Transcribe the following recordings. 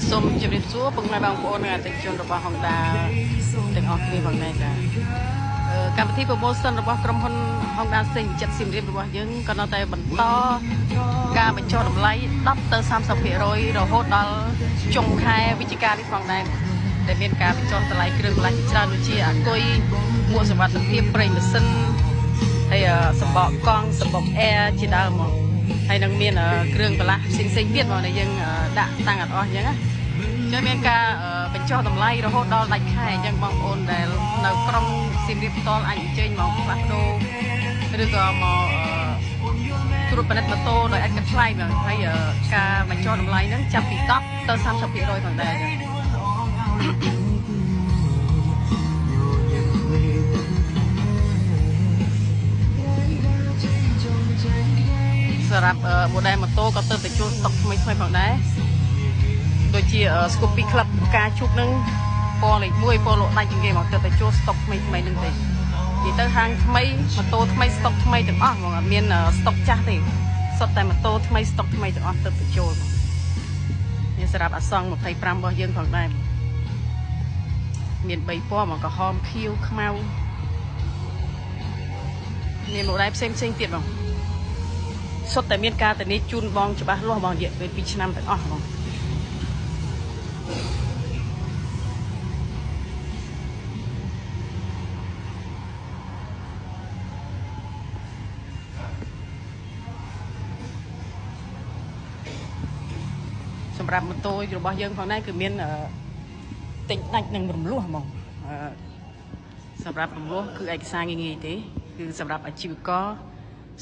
សូមជម្រាបសួរពុកម៉ែបងប្អូននិងអតិថិជនរបស់ Honda ទាំងអស់គ្នាផងដែរចា៎កម្មវិធី promotion របស់ក្រុមហ៊ុន Honda សេងវិចិត្រសៀមរាបរបស់យើងក៏នៅតែបន្តការបញ្ចុះតម្លៃ10ទៅ 30% រហូតដល់ចុងខែវិច្ឆិកានេះផងដែរដែលមានការបញ្ចុះតម្លៃគ្រឿងបន្លាស់ជាច្រើនដូចជាអាគុយមួកសុវត្ថិភាពប្រេងម៉ាស៊ីនហើយសម្បកកង់សម្បក air ជាដើមមកហើយនឹងមានគ្រឿងបន្លាស់ផ្សេងៗទៀតមកដែលយើងដាក់តាំងអត់អស់អញ្ចឹងណាចឹងមានការបញ្ចុះតម្លៃរហូតដល់ដាច់ខែអញ្ចឹងបងប្អូនដែលនៅក្រុងសៀមរាបផ្ទាល់អាចអញ្ជើញមកផ្លាស់ប្ដូរឬក៏មកត្រួតពិនិត្យម៉ូតូដោយឥតគិតថ្លៃហ្នឹងហើយការបញ្ចុះតម្លៃហ្នឹងចាប់ពី10ទៅ 30% ផងដែរចឹងសម្រាប់ model ម៉ូតូក៏ទៅជួលស្តុកថ្មីផងដែរដូចជា Scoopy Club ការជុកនឹងពណ៌លេខ1ពណ៌លោកដាច់ជាងគេមកទៅជួលស្តុកថ្មីនឹងទេនិយាយទៅហាងថ្មីម៉ូតូថ្មីស្តុកថ្មីទាំងអស់ហ្មងអត់មានស្តុកចាស់ទេសុទ្ធតែម៉ូតូថ្មីស្តុកថ្មីទាំងអស់ទៅជួលនេះសម្រាប់អាសង់25របស់យើងផងដែរមាន3ពណ៌មកក្រហមខៀវខ្មៅមាន model ផ្សេងទៀតបងសុទ្ធតែមានការធានាជូនបងច្បាស់លាស់បងរយៈពេល2ឆ្នាំទាំងអស់បងសម្រាប់ម៉ូតូរបស់យើងផងដែរគឺមានទិញដាច់និងរំលោះហ្មងសម្រាប់រំលោះគឺឯកសារងាយទេគឺសម្រាប់អាជីវករ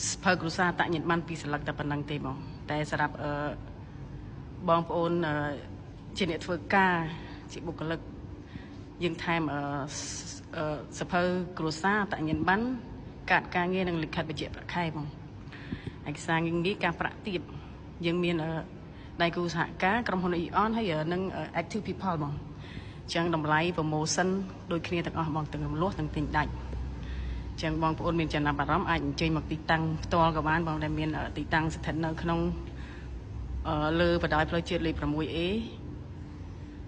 ស្ភើគ្រួសារតញ្ញិតបានពីស្លឹកតែប៉ុណ្្នឹងទេបងតែសម្រាប់បងប្អូនជាអ្នកធ្វើការជាបុគ្គលិកយើងថែមសភៅគ្រួសារតញ្ញិតបានកាត់ការងារនិងលិខិតបញ្ជាក់ប្រាក់ខែបងឯកសារងាយការប្រាក់ទាបយើងមានដៃគូសហការក្រុមហ៊ុន Eon ហើយនឹង Active People បងចឹងតម្លៃ promotion ដូចគ្នាទាំងអស់បងទាំងរំលោះទាំងទិញដាច់ចឹងបងប្អូនមានចំណាប់អារម្មណ៍អាចអញ្ជើញមកទីតាំងផ្ទាល់ក៏បានបងដែលមានទីតាំងស្ថិតនៅក្នុងលើបណ្ដោយផ្លូវជាតិលេខ 6A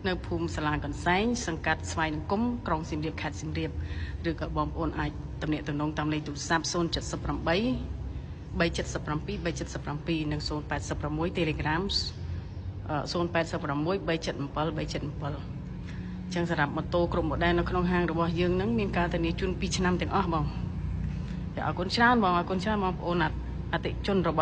នៅភូមិសាលាកន្សែងសង្កាត់ស្វាយនង្គមក្រុងសៀមរាបខេត្តសៀមរាបឬក៏បងប្អូនអាចទំនាក់ទំនងតាមលេខទូរស័ព្ទ078 377 377និង086 Telegram 086 377 377ចឹងសម្រាប់ម៉ូតូគ្រប់ model នៅក្នុងហាងរបស់យើងនឹងមានការធានាជូន2ឆ្នាំទាំងអស់បងតែអរគុណច្រើនបងអរគុណច្រើនបងប្អូនអតិជនរបស់